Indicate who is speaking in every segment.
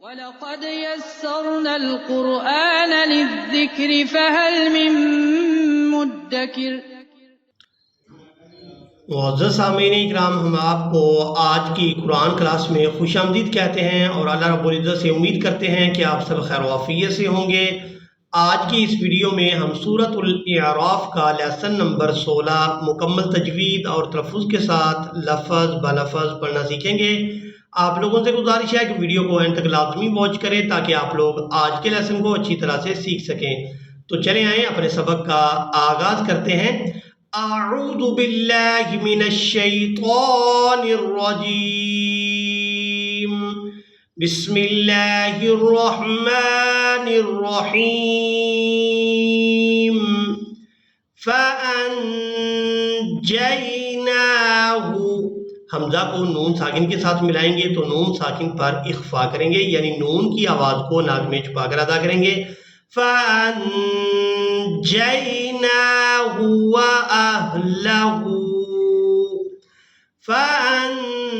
Speaker 1: وَلَقَدْ يَسَّرْنَا الْقُرْآنَ لِلذِّكْرِ فَهَلْ مِن مُّدَّكِرٍ۔
Speaker 2: معزز سامعین اکرام، ہم آپ کو آج کی قرآن کلاس میں خوش آمدید کہتے ہیں اور اللہ رب العزت سے امید کرتے ہیں کہ آپ سب خیر و عافیت سے ہوں گے۔ آج کی اس ویڈیو میں ہم سورۃ الاعراف کا لیسن نمبر 16 مکمل تجوید اور تلفظ کے ساتھ لفظ بلفظ پڑھنا سیکھیں گے۔ آپ لوگوں سے گزارش ہے کہ ویڈیو کو اینڈ تک لازمی واچ کریں تاکہ آپ لوگ آج کے لیسن کو اچھی طرح سے سیکھ سکیں۔ تو چلیں آئیں اپنے سبق کا آغاز کرتے ہیں۔ اعوذ باللہ من الشیطان الرجیم، بسم اللہ الرحمن الرحیم، فَأَنْجَيْنَاهُ، حمزہ کو نون ساکن کے ساتھ ملائیں گے تو نون ساکن پر اخفا کریں گے، یعنی نون کی آواز کو ناک میں چھپا کر ادا کریں گے۔ فَأَنْجَيْنَاهُ وَأَهْلَهُ، فَأَنْجَيْنَاهُ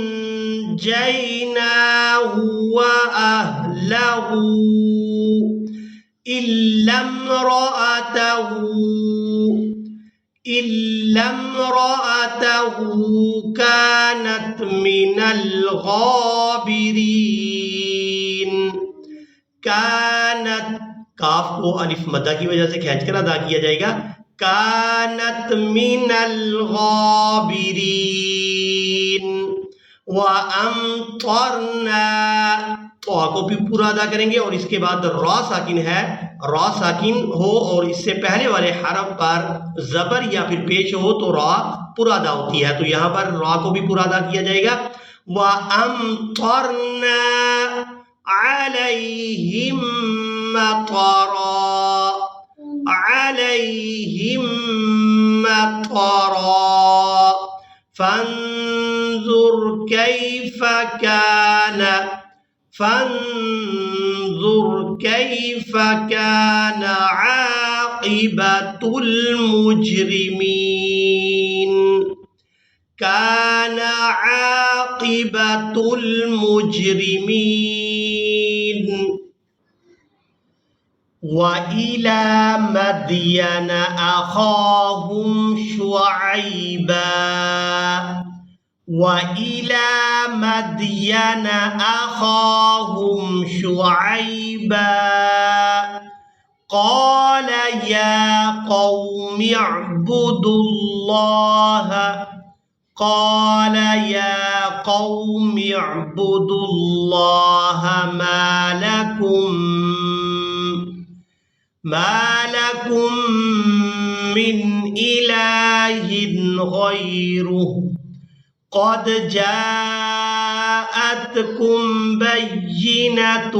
Speaker 2: وَأَهْلَهُ إِلَّا امرأته كانت من الغابرين۔ كانت، کاف کو الف مدہ کی وجہ سے کھینچ کر ادا کیا جائے گا۔ كانت من الغابرين وَأَمْطَرْنَا، تو کو بھی پورا ادا کریں گے اور اس کے بعد را ساکن ہے، را ساکن ہو اور اس سے پہلے والے حرف پر زبر یا پھر پیش ہو تو را پورا ادا ہوتی ہے، تو یہاں پر را کو بھی پورا ادا کیا جائے گا۔ وَأَمْطَرْنَا عَلَيْهِمْ مَطَرًا، عَلَيْهِمْ مَطَرًا، فَانظُرْ كَيْفَ كَانَ، فَانظُرْ كَيْفَ كَانَ عَاقِبَةُ الْمُجْرِمِينَ، كَانَ عَاقِبَةُ الْمُجْرِمِينَ۔ وَإِلَى مَدْيَنَ أَخَاهُمْ شُعَيْبًا، وَإِلَى مَدْيَنَ أَخَاهُمْ شُعَيْبًا قَالَ يَا قَوْمِ اعْبُدُوا اللَّهَ، قَالَ يَا قَوْمِ اعْبُدُوا اللَّهَ مَا لَكُمْ مِنْ إِلَٰهٍ غَيْرُهُ، قَدْ جَاءَتْكُمْ بَيِّنَةٌ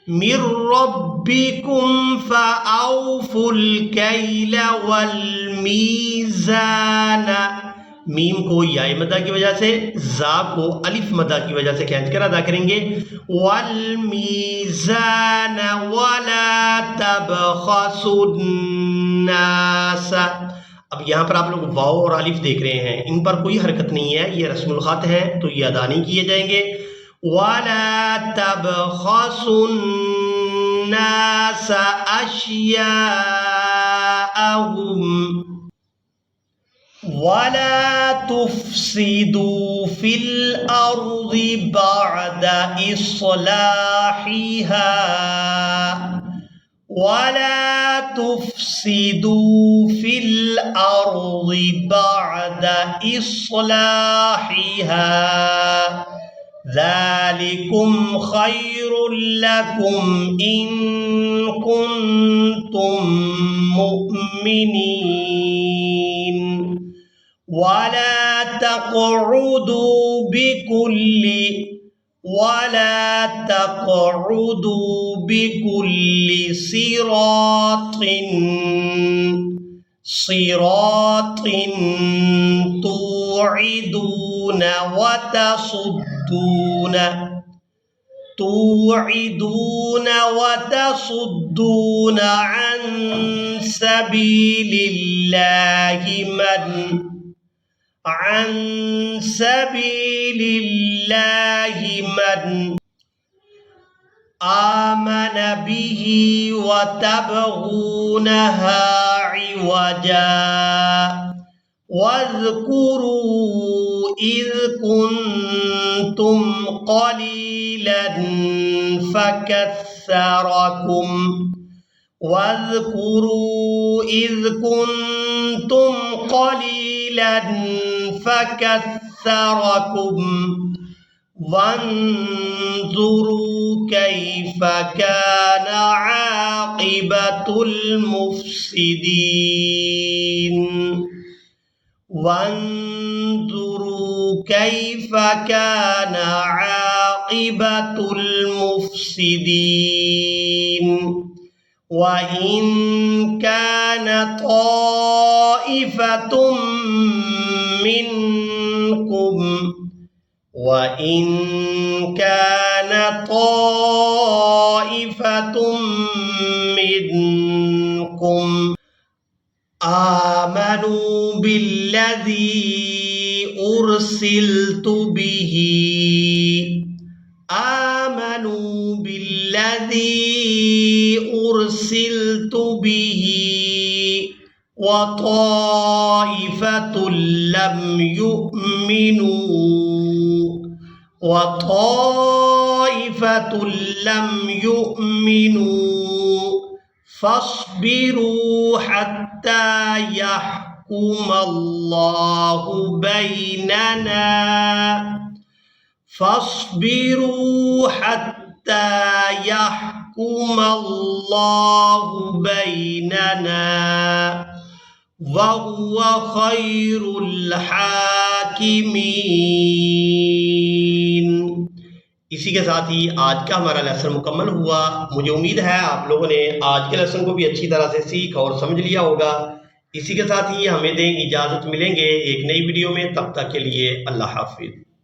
Speaker 2: من ربكم فأوفوا الكيل والميزان، میم کو یا مدہ کی وجہ سے، زا کو الف مدہ کی وجہ سے کھینچ کر ادا کریں گے۔ والمیزان ولا تبخسوا الناس، اب یہاں پر آپ لوگ واو اور الف دیکھ رہے ہیں، ان پر کوئی حرکت نہیں ہے، یہ رسم الخط ہے تو یہ ادا نہیں کیے جائیں گے۔ ولا تبخسوا الناس أشياءهم ولا تفسدوا في الأرض بعد إصلاحها، ولا تفسدوا في الأرض بعد إصلاحها ذلكم خير لكم إن كنتم مؤمنين، ولا تقعدوا بكل صراط توعدون وتصدون توعدون وتصدون عن سبيل الله من آمن به وتبغونها عوجا واذكروا إذ كنتم قليلا فكثركم وانظروا كيف كان عاقبة المفسدين وإن كان طائفة منكم آمنوا بالذي أرسلت به وطائفة لم يؤمنوا فاصبروا حتى يحكم الله بيننا وهو خير الحاكمين। इसी के साथ ही आज का हमारा लेसन मुकम्मल हुआ। मुझे उम्मीद है आप लोगों ने आज के लेसन को भी अच्छी तरह से सीख और समझ लिया होगा। इसी के साथ ही हमें दें इजाज़त, मिलेंगे एक नई वीडियो में, तब तक के लिए अल्लाह हाफिज़।